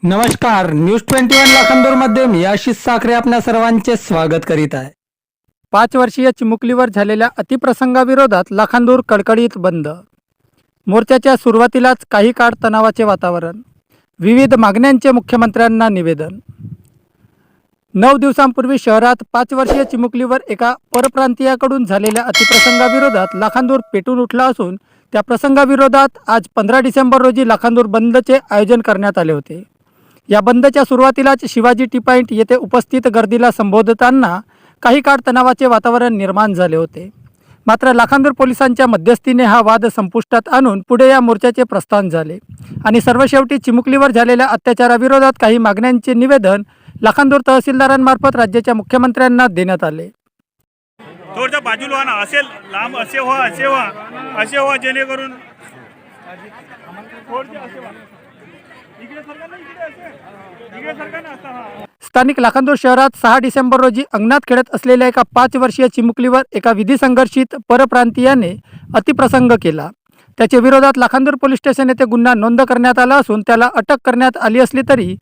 नमस्कार, न्यूज 21 लाखांदूरमध्ये मी आशिष साखरे आपल्या सर्वांचे स्वागत करीत आहे। 5 वर्षीय चिमुकलीवर झालेल्या अतिप्रसंगाविरोधात लाखांदूर कडकडीत बंद। मोर्चाच्या सुरुवातीलाच काही काळ तणावाचे वातावरण, विविध मागण्यांचे मुख्यमंत्र्यांना निवेदन। 9 दिवसांपूर्वी शहरात 5 वर्षीय चिमुकलीवर एका परप्रांतीयाकडून झालेल्या अतिप्रसंगाविरोधात लाखांदूर पेटून उठला असून त्या प्रसंगाविरोधात आज 15 डिसेंबर रोजी लाखांदूर बंदचे आयोजन करण्यात आले होते। या बंदच्या सुरुवातीलाच शिवाजी टी पॉइंट येथे उपस्थित गर्दीला संबोधताना काही काळ तणावाचे वातावरण निर्माण झाले होते। मात्र लाखांदूर पोलिसांच्या मध्यस्थीने हा वाद संपुष्टात आणून पुढे या मोर्चाचे प्रस्थान झाले आणि सर्वशेवटी चिमुकलीवर झालेल्या अत्याचाराविरोधात काही मागण्यांचे निवेदन लाखांदूर तहसीलदारांमार्फत राज्याच्या मुख्यमंत्र्यांना देण्यात आले। थोडं बाजूला व्हा ना, असेल लांब असे व्हा जेणेकरून स्थानिक लाखांदूर शहरात 6 डिसेंबर रोजी अंगणात खेळत असलेल्या एका 5 वर्षीय चिमुकलीवर एका विधी संघर्षित परप्रांतीयाने अतिप्रसंग केला। त्याच्या विरोधात लाखांदूर पोलीस स्टेशन येथे गुन्हा नोंद करण्यात आला असून त्याला अटक करण्यात आली असली तरी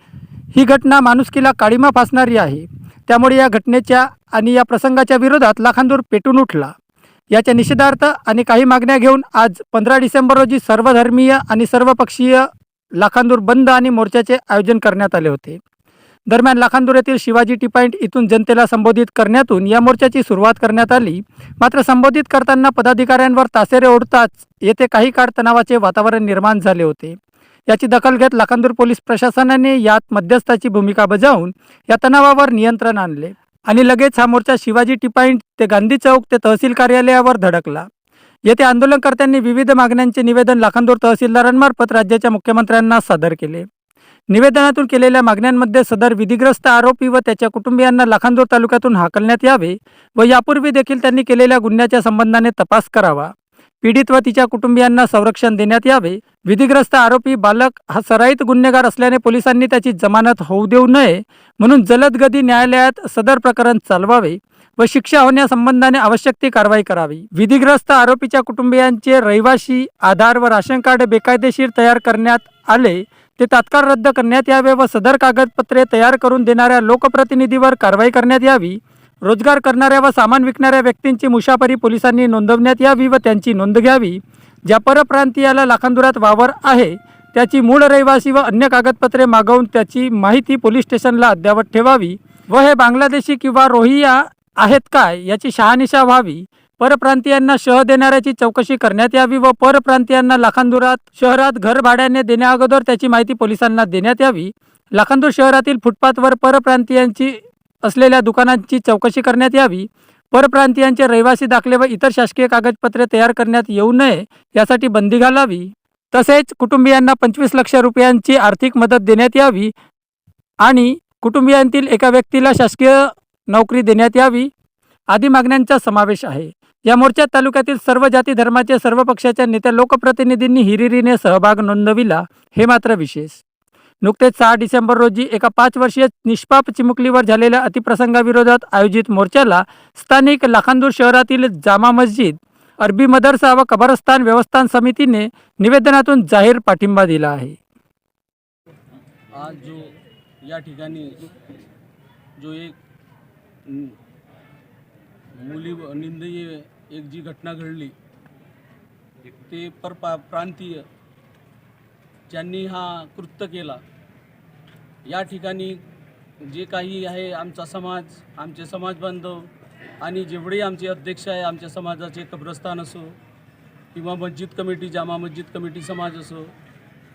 ही घटना माणुसकीला काळिमा फासणारी आहे। त्यामुळे या घटनेच्या आणि या प्रसंगाच्या विरोधात लाखांदूर पेटून उठला। याच्या निषेधार्थ आणि काही मागण्या घेऊन आज 15 डिसेंबर रोजी सर्वधर्मीय आणि सर्वपक्षीय लाखांदूर बंद आणि मोर्चाचे आयोजन करण्यात आले होते। दरम्यान लाखांदूर येथील शिवाजी टी पॉइंट इथून जनतेला संबोधित करण्यातून या मोर्चाची सुरुवात करण्यात आली। मात्र संबोधित करताना पदाधिकाऱ्यांवर तासेरे ओढताच येथे काही काळ तणावाचे वातावरण निर्माण झाले होते। याची दखल घेत लाखांदूर पोलीस प्रशासनाने यात मध्यस्थाची भूमिका बजावून या तणावावर नियंत्रण आणले आणि लगेच हा मोर्चा शिवाजी टी पॉइंट ते गांधी चौक ते तहसील कार्यालयावर धडकला। येथे आंदोलनकर्त्यांनी विविध मागण्यांचे निवेदन लाखांदूर तहसीलदारांमार्फत राज्याच्या मुख्यमंत्र्यांना सादर केले। निवेदनातून केलेल्या मागण्यांमध्ये सदर विधिग्रस्त आरोपी व त्याच्या कुटुंबियांना लाखांदूर तालुक्यातून हाकलण्यात यावे व यापूर्वी देखील त्यांनी केलेल्या गुन्ह्याच्या संबंधाने तपास करावा, पीडित व तिच्या कुटुंबियांना संरक्षण देण्यात यावे। विधिग्रस्त आरोपी बालक हा सराईत गुन्हेगार असल्याने पोलिसांनी त्याची जमानत होऊ देऊ नये म्हणून जलदगती न्यायालयात सदर प्रकरण चालवावे व शिक्षा होण्यासंबंधाने आवश्यक ती कारवाई करावी। विधिग्रस्त आरोपीच्या कुटुंबियांचे रहिवासी आधार व राशन कार्ड बेकायदेशीर तयार करण्यात आले ते तात्काळ रद्द करण्यात यावे व सदर कागदपत्रे तयार करून देणाऱ्या लोकप्रतिनिधीवर कारवाई करण्यात यावी। रोजगार करणाऱ्या व सामान विकणाऱ्या व्यक्तींची मुसाफरी पोलिसांनी नोंदवण्यात यावी व त्यांची नोंद घ्यावी। ज्या परप्रांतीयाला लाखांदुरात वावर आहे त्याची मूळ रहिवासी व अन्य कागदपत्रे मागवून त्याची माहिती पोलीस स्टेशनला अद्यावत ठेवावी व हे बांगलादेशी किंवा रोहिंग्या आहेत काय याची शहानिशा व्हावी। परप्रांतीयांना शह देणाऱ्याची चौकशी करण्यात यावी व परप्रांतीयांना लाखांदुरात शहरात घर भाड्याने देण्याअगोदर त्याची माहिती पोलिसांना देण्यात यावी। लाखांदूर शहरातील फुटपाथवर परप्रांतीयांची असलेल्या दुकानांची चौकशी करण्यात यावी। परप्रांतीयांचे रहिवासी दाखले व इतर शासकीय कागदपत्रे तयार करण्यात येऊ नये यासाठी बंदी घालावी। तसेच कुटुंबियांना 25 लाख रुपयांची आर्थिक मदत देण्यात यावी आणि कुटुंबियांतील एका व्यक्तीला शासकीय नोकरी देण्यात यावी आदी मागण्यांचा समावेश आहे। या मोर्चात तालुक्यातील सर्व जाती धर्माचे सर्व पक्षाच्या नेत्या लोकप्रतिनिधींनी हिरिरीने सहभाग नोंदविला हे मात्र विशेष। नुकतेच 6 डिसेंबर रोजी एका 5 वर्षीय निष्पाप चिमुकलीवर झालेल्या अतिप्रसंगाविरोधात आयोजित मोर्चाला स्थानिक लाखांदूर शहरातील जामा मस्जिद, अरबी मदरसा व कब्रस्तान व्यवस्थापन समितीने निवेदनातून जाहीर पाठिंबा दिला आहे। आज जो या ठिकाणी जो एक मुली निंदनीय एक जी घटना घडली ते परप्रांतीय ज्यांनी हा कृत्य केला, या ठिकाणी जे काही आहे आमचा समाज, आमचे समाज बांधव आणि जेवढे आमचे अध्यक्ष आहे आमच्या समाजाचे कब्रस्तान असो किंवा मस्जिद कमिटी, जामा मस्जिद कमिटी समाज असो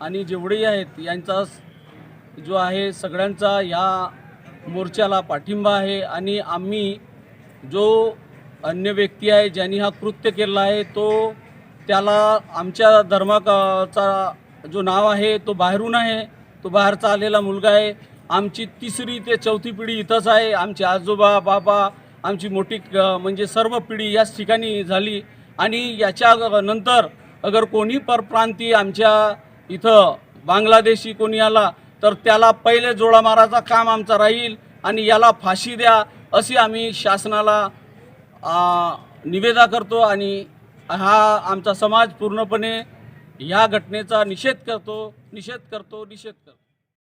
आणि जेवढेही आहेत यांचा जो आहे सगळ्यांचा या मोर्चाला पाठिंबा आहे। आणि आम्ही जो अन्य व्यक्ती आहे ज्यांनी हा कृत्य केला आहे तो त्याला आमच्या धर्माचा जो नाव आहे तो बाहेरून आहे, तो बाहेरचा आलेला मुलगा आहे। आमची 3री ते 4थी पिढी इथंच आहे। आमचे आजोबा बाबा आमची मोठी म्हणजे सर्व पिढी याच ठिकाणी झाली आणि याच्या नंतर अगर कोणी परप्रांती आमच्या इथं बांगलादेशी कोणी आला तर त्याला पहिले जोडा मारायचा काम आमचा राहील आणि याला फाशी द्या अशी आम्ही शासनाला निवेदन करतो आणि हा आमचा समाज पूर्णपणे ह्या घटनेचा निषेध करतो।